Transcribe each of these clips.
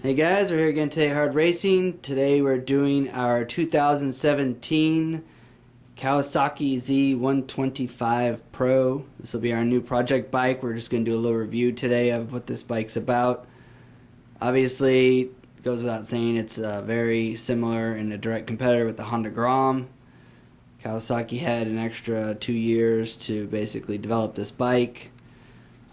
Hey guys, we're here again today at Hardracing. Today we're doing our 2017 Kawasaki Z125 Pro. This will be our new project bike. We're just going to do a little review today of what this bike's about. Obviously, it goes without saying it's very similar and a direct competitor with the Honda Grom. Kawasaki had an extra 2 years to basically develop this bike.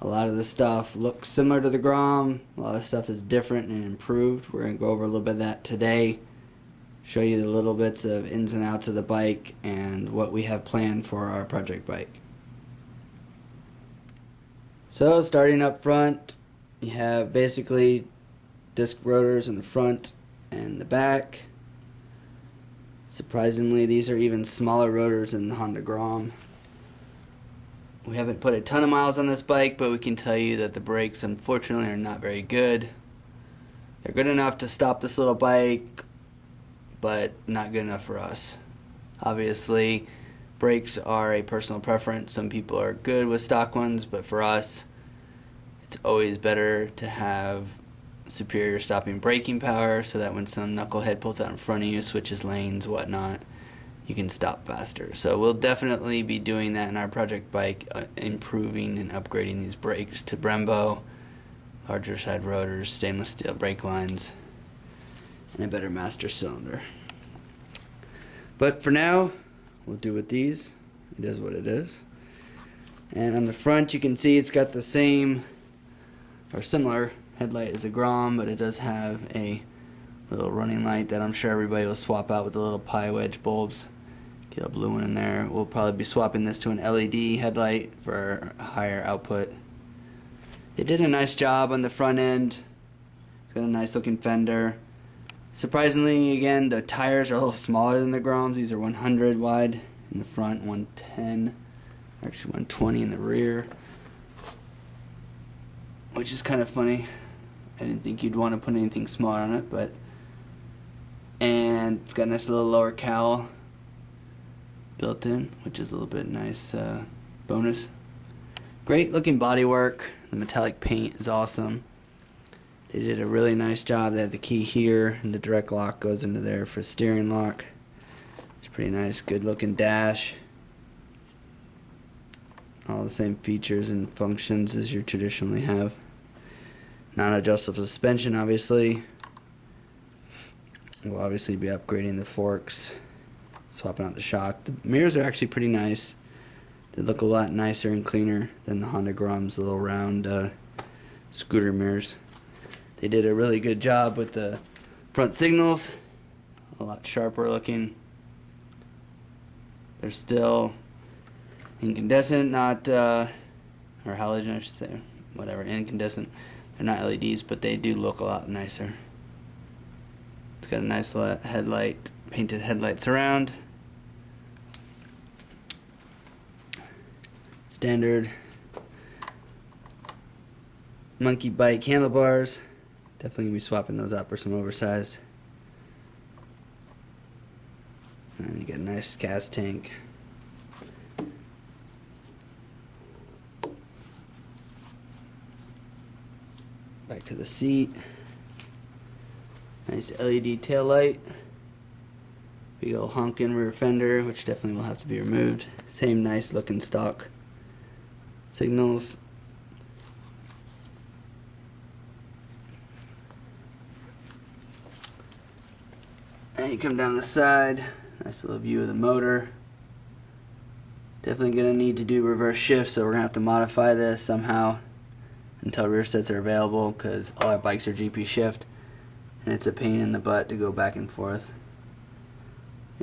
A lot of the stuff looks similar to the Grom. A lot of stuff is different and improved. We're going to go over a little bit of that today. Show you the little bits of ins and outs of the bike and what we have planned for our project bike. So starting up front, you have basically disc rotors in the front and the back. Surprisingly, these are even smaller rotors than the Honda Grom. We haven't put a ton of miles on this bike, but we can tell you that the brakes unfortunately are not very good. They're good enough to stop this little bike, but not good enough for us. Obviously, brakes are a personal preference. Some people are good with stock ones, but for us, it's always better to have superior stopping braking power so that when some knucklehead pulls out in front of you, switches lanes, whatnot, you can stop faster. So we'll definitely be doing that in our project bike, improving and upgrading these brakes to Brembo, larger side rotors, stainless steel brake lines, and a better master cylinder. But for now, we'll do with these. It is what it is. And on the front, you can see it's got the same or similar headlight as the Grom, but it does have a little running light that I'm sure everybody will swap out with the little pie wedge bulbs. Get a blue one in there. We'll probably be swapping this to an LED headlight for higher output. They did a nice job on the front end. It's got a nice looking fender. Surprisingly, again, the tires are a little smaller than the Groms. These are 100 wide in the front, 110, actually 120 in the rear, which is kind of funny. I didn't think you'd want to put anything smaller on it, but and it's got a nice little lower cowl built in, which is a little bit nice bonus. Great looking bodywork. The metallic paint is awesome. They did a really nice job. They have the key here, and the direct lock goes into there for steering lock. It's pretty nice. Good looking dash. All the same features and functions as you traditionally have. Non-adjustable suspension, obviously. We'll obviously be upgrading the forks, swapping out the shock. The mirrors are actually pretty nice. They look a lot nicer and cleaner than the Honda Grom's little round scooter mirrors. They did a really good job with the front signals. A lot sharper looking. They're still incandescent, not or halogen I should say, whatever, incandescent. They're not LEDs, but they do look a lot nicer. It's got a nice headlight, painted headlights around. Standard monkey bike handlebars. Definitely gonna be swapping those out for some oversized. And you get a nice gas tank. Back to the seat. Nice LED tail light. Big old honking rear fender, which definitely will have to be removed. Same nice looking stock signals. And you come down the side. Nice little view of the motor. Definitely gonna need to do reverse shift, so we're gonna have to modify this somehow until rear sets are available, because all our bikes are GP shift and it's a pain in the butt to go back and forth.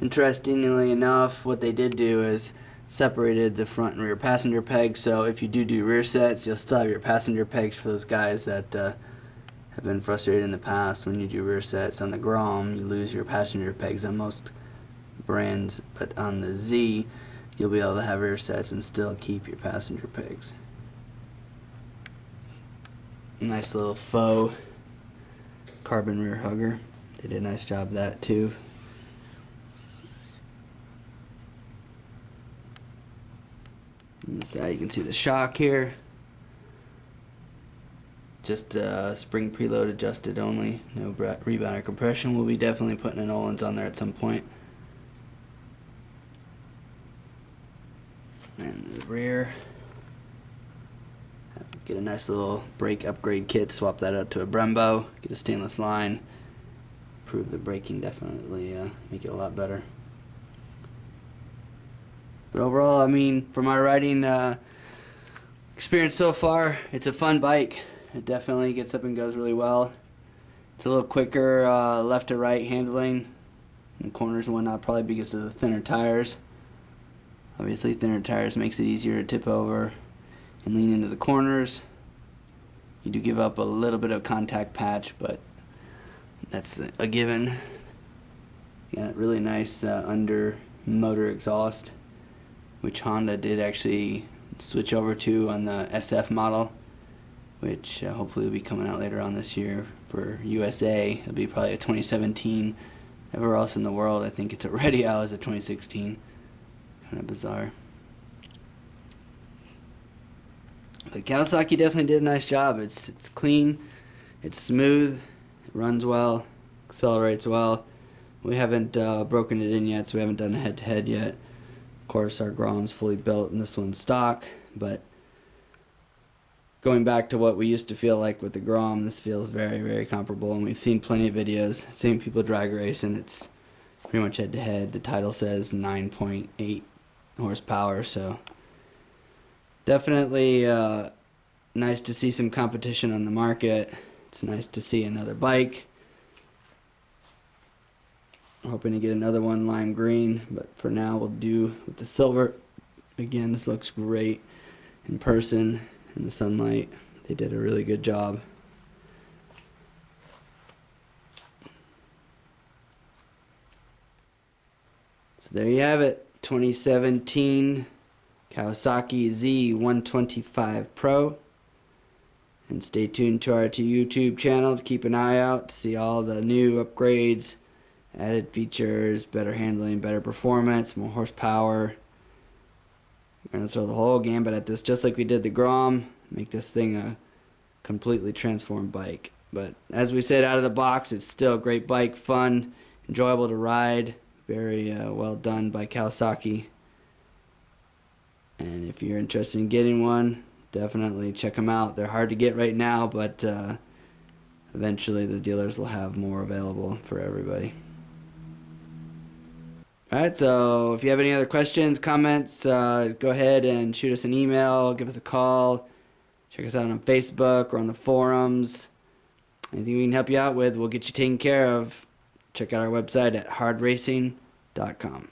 Interestingly enough, what they did do is separated the front and rear passenger pegs, so if you do rear sets, you'll still have your passenger pegs for those guys that have been frustrated in the past. When you do rear sets on the Grom, you lose your passenger pegs on most brands, but on the Z, you'll be able to have rear sets and still keep your passenger pegs. Nice little faux carbon rear hugger. They did a nice job of that too. On the side you can see the shock here. just spring preload adjusted only, no rebound or compression. We'll be definitely putting an Öhlins on there at some point. And the rear, get a nice little brake upgrade kit, swap that out to a Brembo, get a stainless line, improve the braking, definitely make it a lot better. But overall, I mean, for my riding experience so far, it's a fun bike. It definitely gets up and goes really well. It's a little quicker left to right handling in the corners and whatnot, probably because of the thinner tires. Obviously, thinner tires makes it easier to tip over and lean into the corners. You do give up a little bit of contact patch, but that's a given. Yeah, really nice under motor exhaust, which Honda did actually switch over to on the SF model, which hopefully will be coming out later on this year for USA. It'll be probably a 2017. Everywhere else in the world, I think it's already out as a 2016. Kind of bizarre. But Kawasaki definitely did a nice job. It's clean, it's smooth, it runs well, accelerates well. We haven't broken it in yet, so we haven't done a head-to-head yet. Of course, our Grom's fully built and this one's stock, but going back to what we used to feel like with the Grom, this feels very, very comparable, and we've seen plenty of videos, same people drag racing. It's pretty much head-to-head. The title says 9.8 horsepower, so definitely nice to see some competition on the market. It's nice to see another bike. I'm hoping to get another one lime green, but for now we'll do with the silver. Again, this looks great in person in the sunlight. They did a really good job. So there you have it, 2017 Kawasaki Z125 Pro. And stay tuned to our YouTube channel to keep an eye out to see all the new upgrades, added features, better handling, better performance, more horsepower. We're going to throw the whole gambit at this, just like we did the Grom, make this thing a completely transformed bike. But as we said, out of the box, it's still a great bike, fun, enjoyable to ride, very well done by Kawasaki. And if you're interested in getting one, definitely check them out. They're hard to get right now, but eventually the dealers will have more available for everybody. Alright, so if you have any other questions, comments, go ahead and shoot us an email, give us a call, check us out on Facebook or on the forums. Anything we can help you out with, we'll get you taken care of. Check out our website at hardracing.com.